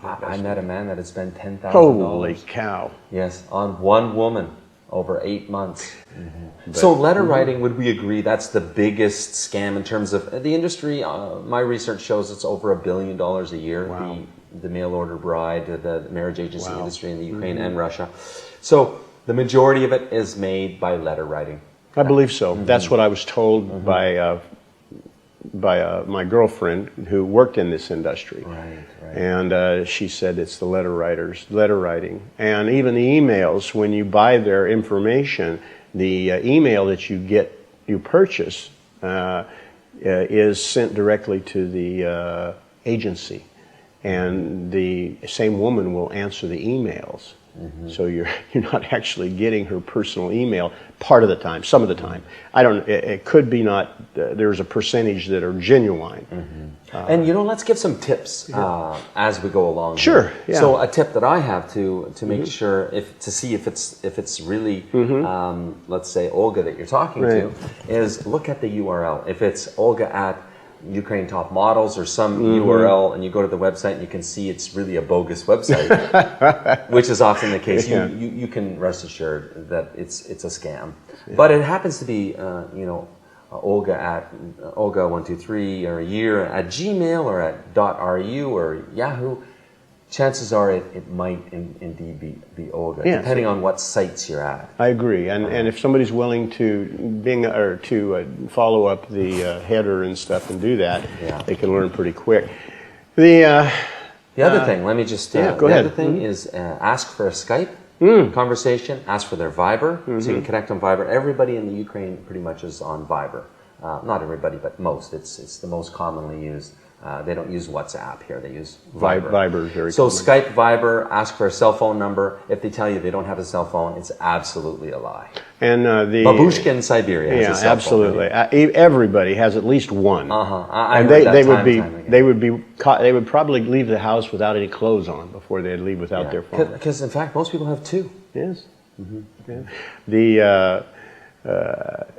I met a man that had spent $10,000. Holy cow. Yes, on one woman over 8 months. So letter writing, would we agree that's the biggest scam in terms of the industry? My research shows it's over $1 billion a year. Wow. The mail order bride, the marriage agency industry in the Ukraine and Russia. So the majority of it is made by letter writing. I believe so. That's what I was told by my girlfriend who worked in this industry. Right. And she said it's the letter writing. And even the emails, when you buy their information, the email that you purchase is sent directly to the agency. And the same woman will answer the emails. So you're not actually getting her personal email part of the time, some of the time. I don't. It could be not. There's a percentage that are genuine. And let's give some tips as we go along. Sure. Here. Yeah. So a tip that I have to make sure to see if it's really let's say Olga that you're talking to is look at the URL. If it's Olga at Ukraine Top Models or some URL, and you go to the website and you can see it's really a bogus website, which is often the case. You can rest assured that it's a scam. But it happens to be Olga at Olga123 or a year at Gmail or at .ru or Yahoo. Chances are it might indeed be Olga, depending on what sites you're at. I agree, and if somebody's willing to follow up the header and stuff and do that, they can learn pretty quick. The other thing, let me just go the ahead. other thing is ask for a Skype conversation. Ask for their Viber, so you can connect on Viber. Everybody in the Ukraine pretty much is on Viber. Not everybody, but most. It's the most commonly used. They don't use WhatsApp here. They use Viber. Viber is very so common. Skype, Viber, ask for a cell phone number. If they tell you they don't have a cell phone, it's absolutely a lie. And Babushka in Siberia has a cell absolutely. phone. Everybody has at least one. And they would probably leave the house without any clothes on before they'd leave without their phone. Because in fact, most people have two. Yes. Yeah. The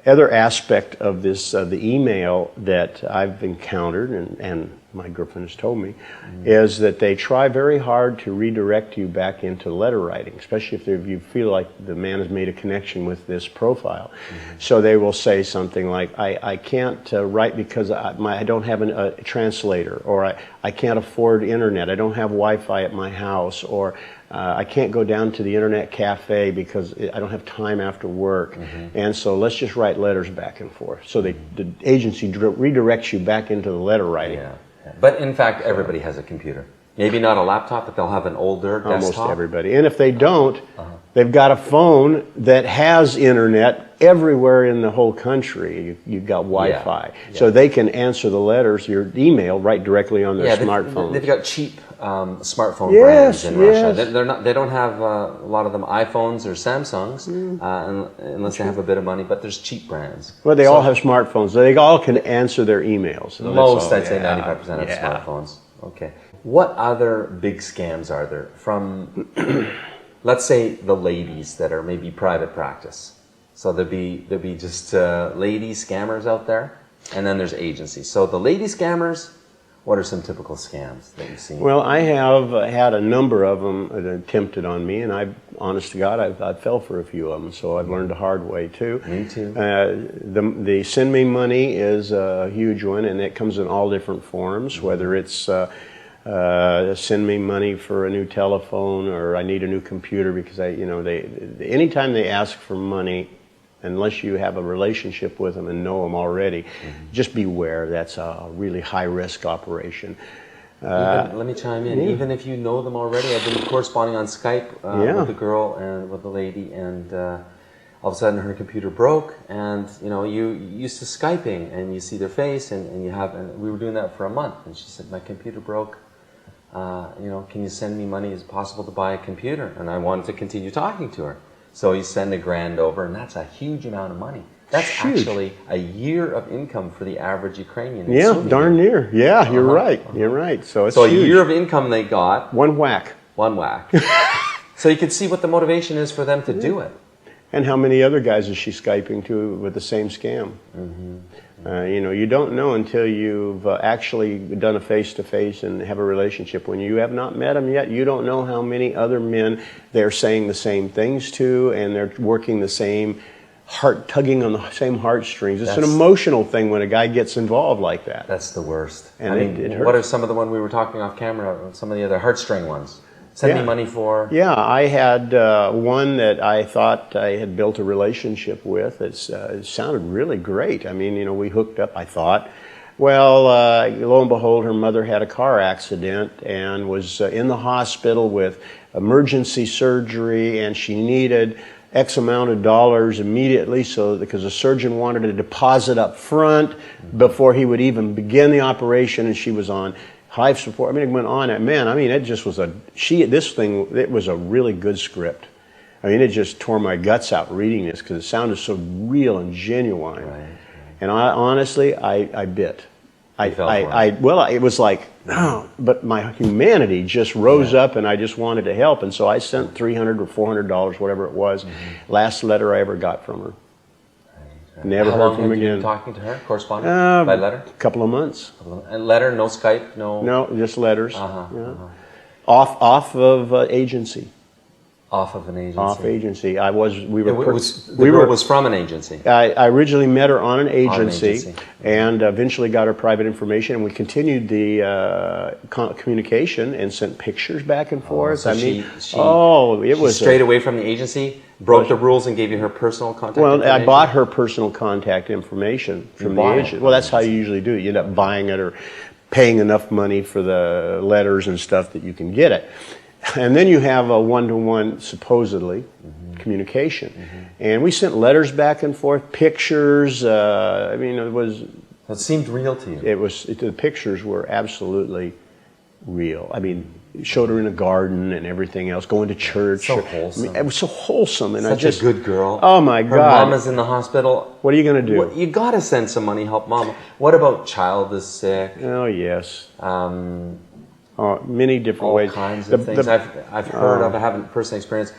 other aspect of this, the email that I've encountered, and my girlfriend has told me, is that they try very hard to redirect you back into letter writing, especially if you feel like the man has made a connection with this profile. So they will say something like, I can't write because I don't have a translator, or I can't afford internet, I don't have Wi-Fi at my house, or I can't go down to the internet cafe because I don't have time after work. And so let's just write letters back and forth. So the agency redirects you back into the letter writing. Yeah. But in fact, everybody has a computer. Maybe not a laptop, but they'll have an older desktop. Almost everybody. And if they don't, they've got a phone that has internet everywhere in the whole country. You've got Wi-Fi. So they can answer the letters, your email, right directly on their smartphone. They've got cheap smartphone brands in Russia. They don't have a lot of them iPhones or Samsungs unless they have a bit of money, but there's cheap brands. Well, they all have smartphones. They all can answer their emails. So most, I'd say 95% have smartphones. Okay. What other big scams are there from, let's say, the ladies that are maybe private practice? So there'd be just lady scammers out there, and then there's agencies. So the lady scammers, what are some typical scams that you've seen? Well, I have had a number of them attempted on me, and honest to God, I fell for a few of them, so I've learned the hard way too. Me too. The send me money is a huge one, and it comes in all different forms, whether it's send me money for a new telephone, or I need a new computer because anytime they ask for money, unless you have a relationship with them and know them already, just beware. That's a really high-risk operation. Let me chime in. Even if you know them already, I've been corresponding on Skype with the girl and with the lady, and all of a sudden her computer broke, and you used to Skyping and you see their face, and we were doing that for a month, and she said, my computer broke. Can you send me money? Is it possible to buy a computer? And I wanted to continue talking to her. So you send $1,000 over, and that's a huge amount of money. That's actually a year of income for the average Ukrainian. Yeah, darn near. Yeah, you're right. You're right. So it's a year of income they got. One whack. One whack. So you can see what the motivation is for them to do it. And how many other guys is she Skyping to with the same scam? You know, you don't know until you've actually done a face-to-face and have a relationship. When you have not met them yet, you don't know how many other men they're saying the same things to, and they're working the same tugging on the same heartstrings. It's an emotional thing when a guy gets involved like that. That's the worst. And I mean, it hurts. what are some of the one we were talking off camera, some of the other heartstring ones? Send me money for? Yeah, I had one that I thought I had built a relationship with. It sounded really great. I mean, you know, we hooked up, I thought. Well, lo and behold, her mother had a car accident and was in the hospital with emergency surgery, and she needed X amount of dollars immediately, because the surgeon wanted a deposit up front before he would even begin the operation, and she was on life support. I mean, it went on. Man, I mean, it just was it was a really good script. I mean, it just tore my guts out reading this because it sounded so real and genuine. Right. And honestly, I bit. Well, it was like, oh, but my humanity just rose up, and I just wanted to help. And so I sent $300 or $400, whatever it was. Last letter I ever got from her. Never How heard long from have him you again. been talking to her? Corresponding? By letter? A couple of months. And letter, no Skype, no... No, just letters. Off of agency. Off of an agency? Off agency. The girl was from an agency? I originally met her on an agency, and eventually got her private information, and we continued the communication and sent pictures back and forth. So she was straight away from the agency, broke the rules, and gave you her personal contact information? I bought her personal contact information from the agent. Well, that's how you usually do it. You end up buying it or paying enough money for the letters and stuff that you can get it. And then you have a one-to-one, supposedly, communication. And we sent letters back and forth, pictures. I mean, it seemed real to you. The pictures were absolutely real. I mean, showed her in a garden and everything else, going to church. So wholesome. I mean, it was so wholesome. And Such a good girl. Oh, my God. Her mama's in the hospital. What are you going to do? You got to send some money, help mama. What about child is sick? Oh, yes. Many different ways. All kinds of things I've heard of. I haven't personally experienced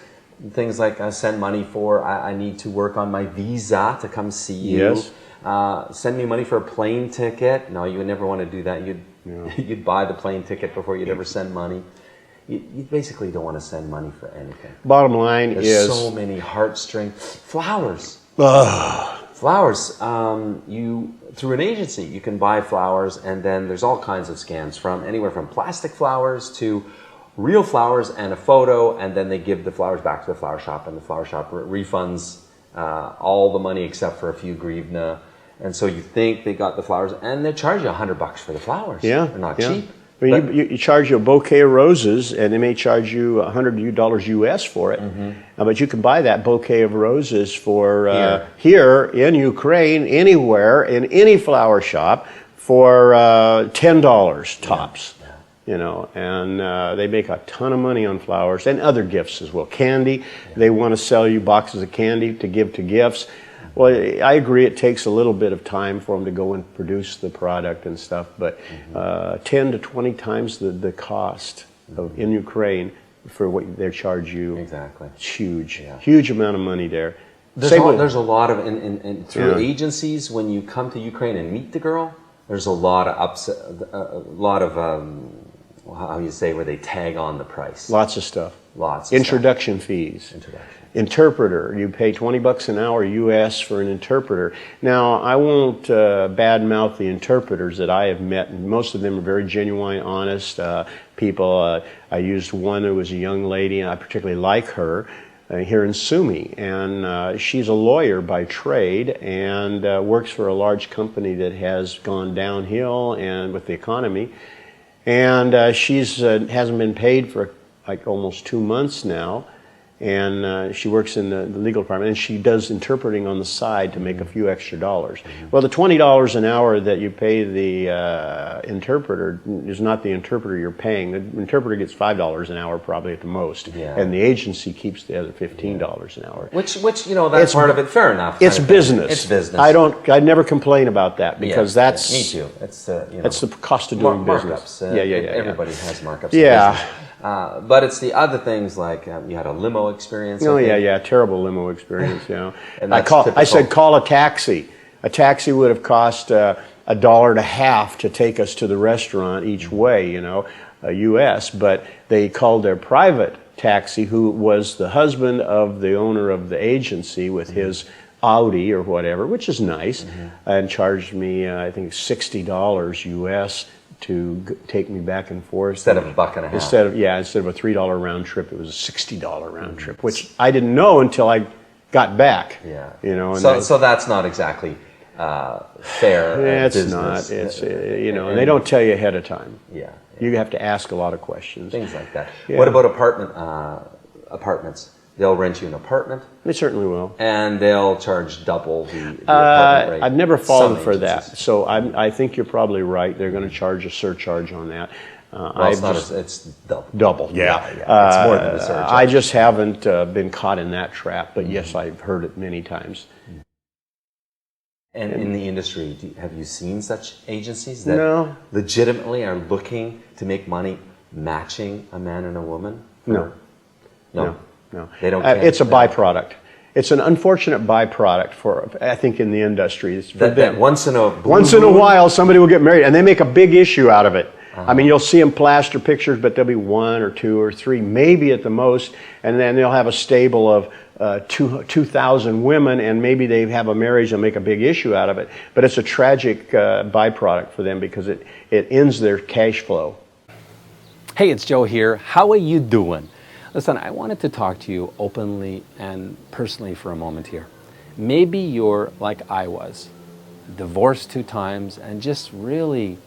things like send money for, I need to work on my visa to come see you. Yes. Send me money for a plane ticket. No, you would never want to do that. You'd buy the plane ticket before you'd ever send money. You basically don't want to send money for anything. Bottom line There's so many heartstrings. Flowers. Flowers. Through an agency, you can buy flowers, and then there's all kinds of scams, from anywhere from plastic flowers to real flowers and a photo, and then they give the flowers back to the flower shop, and the flower shop refunds all the money except for a few grivna. And so you think they got the flowers, and they charge you $100 for the flowers. Yeah, they're not cheap. I mean, you charge you a bouquet of roses, and they may charge you $100 US for it. But you can buy that bouquet of roses for here in Ukraine, anywhere, in any flower shop, for $10 tops. You know, and they make a ton of money on flowers and other gifts as well. Candy, they want to sell you boxes of candy to give to gifts. Well, I agree it takes a little bit of time for them to go and produce the product and stuff, but 10 to 20 times the cost in Ukraine for what they charge you. Exactly. It's huge. Huge amount of money there. There's a lot of, through agencies, when you come to Ukraine and meet the girl, there's a lot of how you say, where they tag on the price. Lots of stuff. Lots of Introduction fees. Interpreter, you pay $20 an hour US for an interpreter. Now, I won't badmouth the interpreters that I have met, and most of them are very genuine, honest people. I used one who was a young lady, and I particularly like her, here in Sumy, and she's a lawyer by trade, and works for a large company that has gone downhill and with the economy, and she's hasn't been paid for like almost 2 months now. And she works in the legal department, and she does interpreting on the side to make a few extra dollars. Well, the $20 an hour that you pay the interpreter is not the interpreter you're paying. The interpreter gets $5 an hour probably at the most, and the agency keeps the other $15 an hour. Which that's part of it. Fair enough. It's business. It's business. I never complain about that because that's me too. It's that's the cost of doing business. Markups. Everybody has markups. Yeah. But it's the other things like you had a limo experience. Oh I think. yeah, terrible limo experience. And I that's said call a taxi. A taxi would have cost $1.50 to take us to the restaurant each way, U.S. But they called their private taxi, who was the husband of the owner of the agency with his Audi or whatever, which is nice, and charged me I think $60 U.S. to take me back and forth. Instead of $1.50. Instead of a $3 round trip, it was a $60 round trip, which I didn't know until I got back. Yeah. And so that's not exactly fair. It's business. not. It's and they don't tell you ahead of time. Yeah. You have to ask a lot of questions. Things like that. Yeah. What about apartments? They'll rent you an apartment. They certainly will. And they'll charge double the apartment rate. I've never fallen for agencies. that, so I think you're probably right. They're going to charge a surcharge on that. It's double. Double, yeah. It's more than the surcharge. I just haven't been caught in that trap, but yes, I've heard it many times. And in the industry, have you seen such agencies that No. legitimately are looking to make money matching a man and a woman? No. No. They don't. Care. It's a byproduct. It's an unfortunate byproduct I think, in the industry. That once in a while, somebody will get married, and they make a big issue out of it. I mean, you'll see them plaster pictures, but there'll be 1 or 2 or 3, maybe at the most, and then they'll have a stable of 2,000 women, and maybe they have a marriage and make a big issue out of it. But it's a tragic byproduct for them because it ends their cash flow. Hey, it's Joe here. How are you doing? Listen, I wanted to talk to you openly and personally for a moment here. Maybe you're like I was, divorced 2 times and just really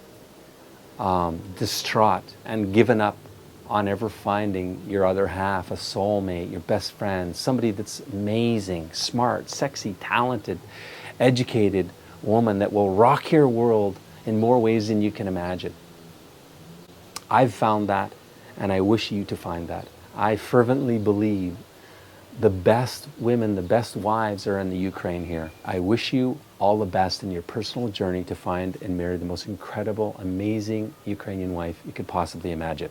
distraught and given up on ever finding your other half, a soulmate, your best friend, somebody that's amazing, smart, sexy, talented, educated woman that will rock your world in more ways than you can imagine. I've found that, and I wish you to find that. I fervently believe the best women, the best wives are in the Ukraine here. I wish you all the best in your personal journey to find and marry the most incredible, amazing Ukrainian wife you could possibly imagine.